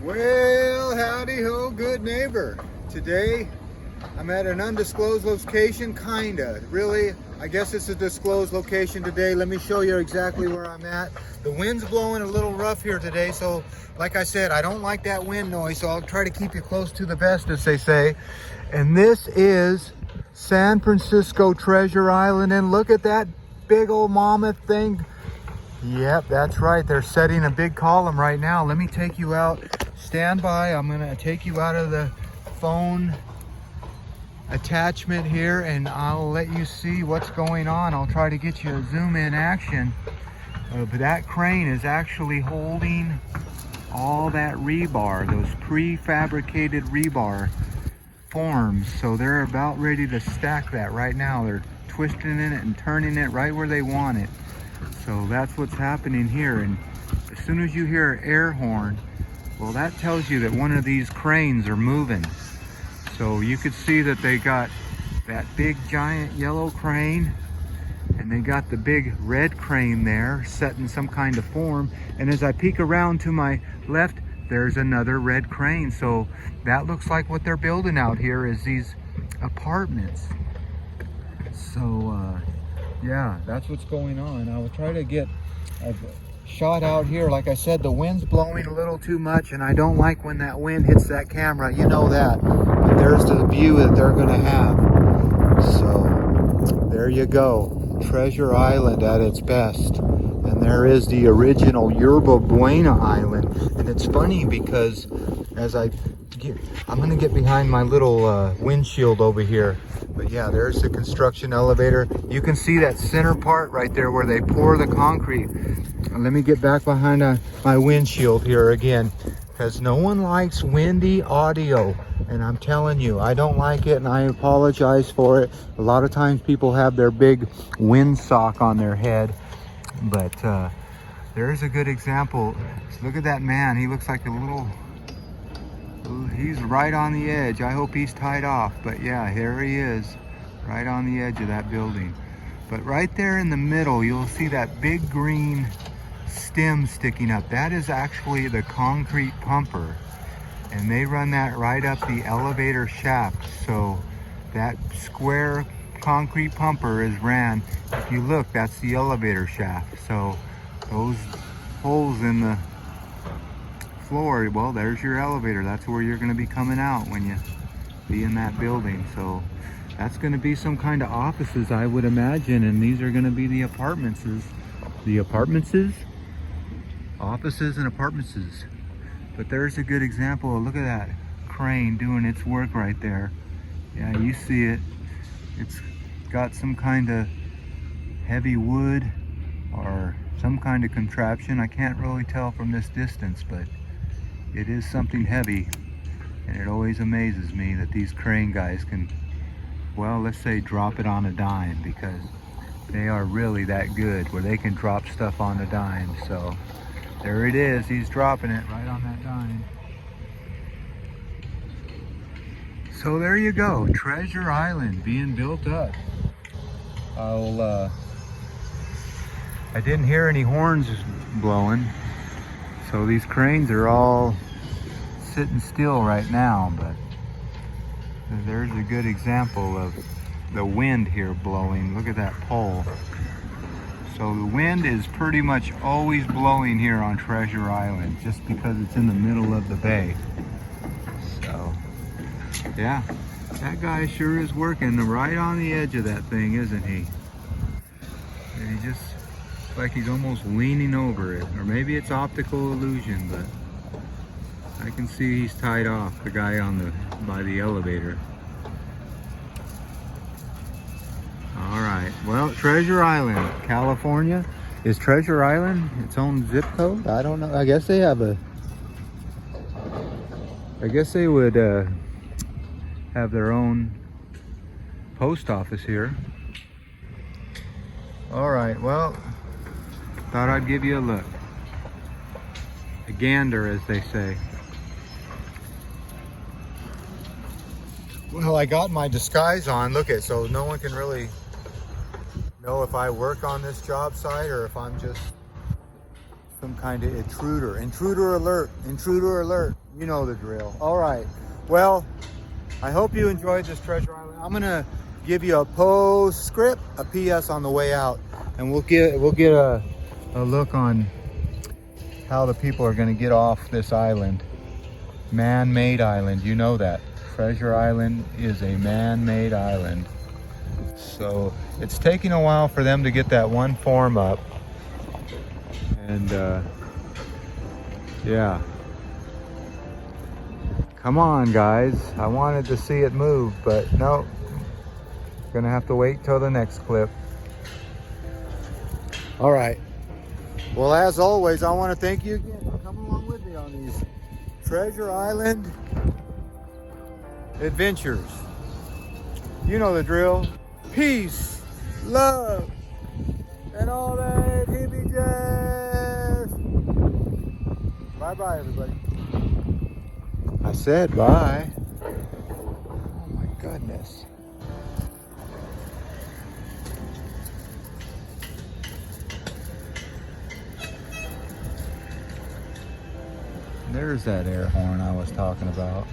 Well, howdy ho, good neighbor. Today, I'm at an undisclosed location, kinda. Really, I guess it's a disclosed location today. Let me show you exactly where I'm at. The wind's blowing a little rough here today, so like I said, I don't like that wind noise, so I'll try to keep you close to the vest, as they say. And this is San Francisco Treasure Island, and look at that big old mammoth thing. Yep, that's right. They're setting a big column right now. Let me take you out. Stand by. I'm going to take you out of the phone attachment here and I'll let you see what's going on. I'll try to get you a zoom in action. But that crane is actually holding all that rebar, those prefabricated rebar forms. So they're about ready to stack that right now. They're twisting it and turning it right where they want it. So that's what's happening here. And as soon as you hear an air horn, well, that tells you that one of these cranes are moving. So you could see that they got that big giant yellow crane and they got the big red crane there set in some kind of form. And as I peek around to my left, there's another red crane. So that looks like what they're building out here is these apartments. So yeah, that's what's going on. I will try to get a shot out here. Like I said, the wind's blowing a little too much and I don't like when that wind hits that camera, you know that. But there's the view that they're gonna have. So there you go, Treasure Island at its best. And there is the original Yerba Buena Island. And it's funny because as I'm gonna get behind my little windshield over here. But yeah, there's the construction elevator. You can see that center part right there where they pour the concrete. Let me get back behind my windshield here again, because no one likes windy audio. And I'm telling you, I don't like it and I apologize for it. A lot of times people have their big windsock on their head. But there's a good example. Look at that man. He looks like a little... He's right on the edge. I hope he's tied off, but yeah, here he is, right on the edge of that building. But right there in the middle, you'll see that big green stem sticking up. That is actually the concrete pumper, and they run that right up the elevator shaft. So that square concrete pumper is ran. If you look, that's the elevator shaft. So those holes in the floor, well, there's your elevator. That's where you're going to be coming out when you be in that building. So that's going to be some kind of offices, I would imagine, and these are going to be the apartments. Offices and apartments. But there's a good example. Look at that crane doing its work right there. Yeah, you see it. It's got some kind of heavy wood or some kind of contraption. I can't really tell from this distance, but it is something heavy, and it always amazes me that these crane guys can, well, let's say drop it on a dime, because they are really that good where they can drop stuff on a dime. So there it is, he's dropping it right on that dime. So there you go, Treasure Island being built up. I didn't hear any horns blowing, so these cranes are all sitting still right now, but there's a good example of the wind here blowing. Look at that pole. So the wind is pretty much always blowing here on Treasure Island, just because it's in the middle of the bay. So yeah, that guy sure is working right on the edge of that thing, isn't he? And he just like he's almost leaning over it, or maybe it's optical illusion, but I can see he's tied off, the guy by the elevator. All right, well, Treasure Island, California. Is Treasure Island its own zip code? I don't know. I guess they have I guess they would have their own post office here. All right, well, thought I'd give you a look. A gander, as they say. Well, I got my disguise on. Look at, so no one can really know if I work on this job site or if I'm just some kind of intruder. Intruder alert, intruder alert. You know the drill. All right. Well, I hope you enjoyed this treasure island. I'm gonna give you a postscript, a PS on the way out, and we'll get a look on how the people are gonna get off this island. Man-made island, you know that. Treasure Island is a man-made island. So it's taking a while for them to get that one form up. And yeah. Come on, guys. I wanted to see it move, but no. Gonna have to wait till the next clip. All right. Well, as always, I want to thank you again for coming along with me on these Treasure Island adventures. You know the drill. Peace, love, and all that hippie jazz. Bye-bye, everybody. I said bye. Oh my goodness. There's that air horn I was talking about.